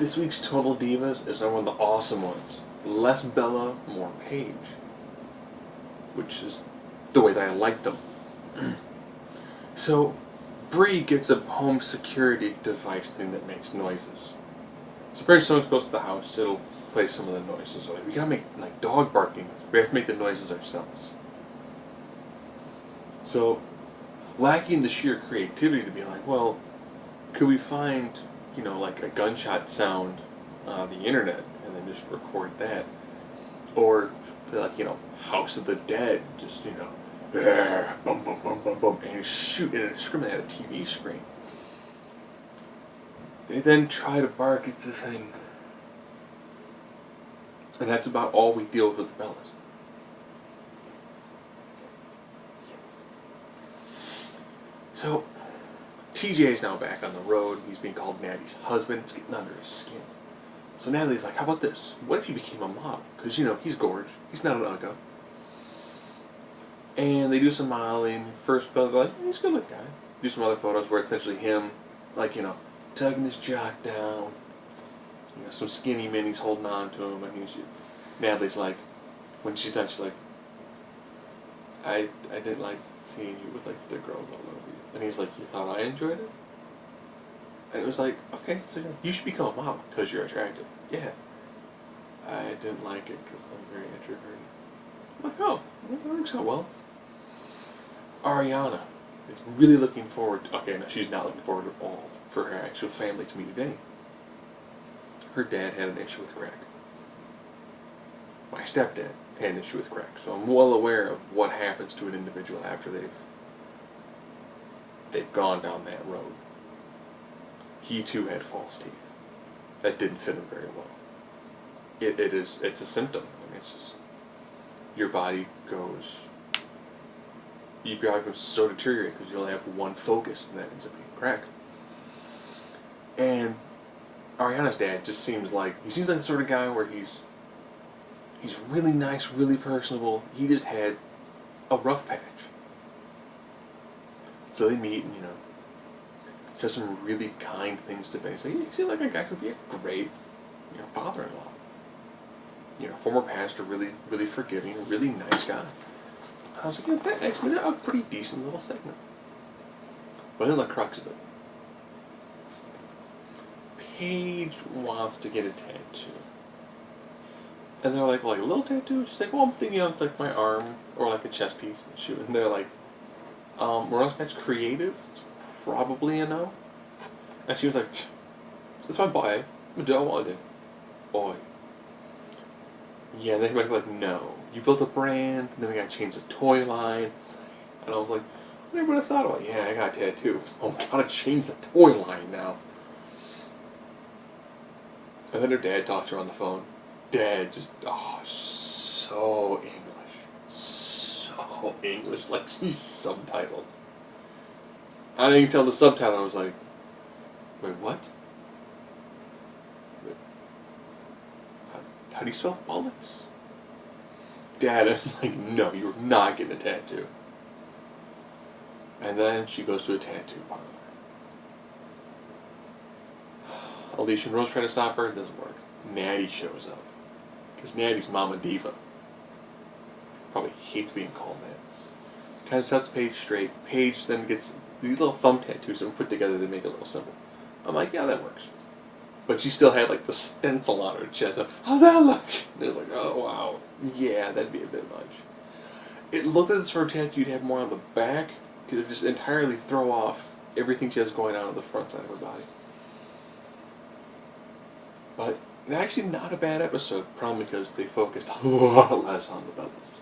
This week's Total Divas is one of the awesome ones. Less Bella, more Paige. Which is the way that I like them. So, Brie gets a home security device thing that makes noises. So pretty soon goes to the house, it'll play some of the noises. So we gotta make like dog barking. We have to make the noises ourselves. So, lacking the sheer creativity to be like, well, could we find, like a gunshot sound on the internet and then just record that? Or, like, House of the Dead, just, boom, boom, boom, boom, boom, and you shoot and screaming at a TV screen. They then try to bark at the thing. And that's about all we deal with the Bellas. So, TJ is now back on the road. He's being called Natty's husband. It's getting under his skin. So Natalie's like, how about this? What if he became a model? Because, he's gorgeous. He's not an uggo. And they do some modeling. First photo, they're like, he's a good looking guy. Do some other photos where it's essentially him, like, tugging his jock down. Some skinny minis holding on to him. And Natalie's like, when she's done, she's like, I didn't like seeing you with, like, the girls all over you. And he was like, you thought I enjoyed it? And it was like, okay, so you should become a model because you're attractive. Yeah. I didn't like it because I'm very introverted. I'm like, oh, that works out well. Ariana is really looking forward to, okay, no, she's not looking forward at all for her actual family to meet Vinny. Her dad had an issue with crack. My stepdad had an issue with crack, so I'm well aware of what happens to an individual after they've gone down that road. He too had false teeth. That didn't fit him very well. It's a symptom. I mean, it's just, your body goes so deteriorated because you only have one focus, and that ends up being crack. And Ariana's dad just seems like the sort of guy where he's really nice, really personable. He just had a rough patch. So they meet and, says some really kind things to Vinny. So you seem like a guy who would be a great, father-in-law. Former pastor, really, really forgiving, a really nice guy. I was like, that makes me a pretty decent little segment. But then the crux of it. Paige wants to get a tattoo. And they're like, well, like a little tattoo? She's like, well, I'm thinking of like my arm or like a chest piece. And they're like, we're not that's creative. It's probably a no. And she was like, it's my boy. I don't want it. Boy. Yeah, and then everybody's like, no. You built a brand, and then we gotta change the toy line. And I was like, I never would have thought about it. Yeah, I got a tattoo. Oh, gotta change the toy line now. And then her dad talked to her on the phone. Dad just, so English. So English. Like, she's subtitled. I didn't even tell the subtitle. I was like, wait, what? How do you spell bollocks? Dad is like, no, you're not getting a tattoo. And then she goes to a tattoo parlor. Alicia and Rose try to stop her. It doesn't work. Natty shows up. Because Natty's Mama Diva. Probably hates being called that. Kind of sets Paige straight. Paige then gets these little thumb tattoos that put together to make a little symbol. I'm like, yeah, that works. But she still had like the stencil on her chest. How's that look? And it was like, oh wow. Yeah, that'd be a bit much. It looked like the sort of tattoo you'd have more on the back. Because it would just entirely throw off everything she has going on the front side of her body. But actually not a bad episode, probably because they focused a lot less on the Bellas.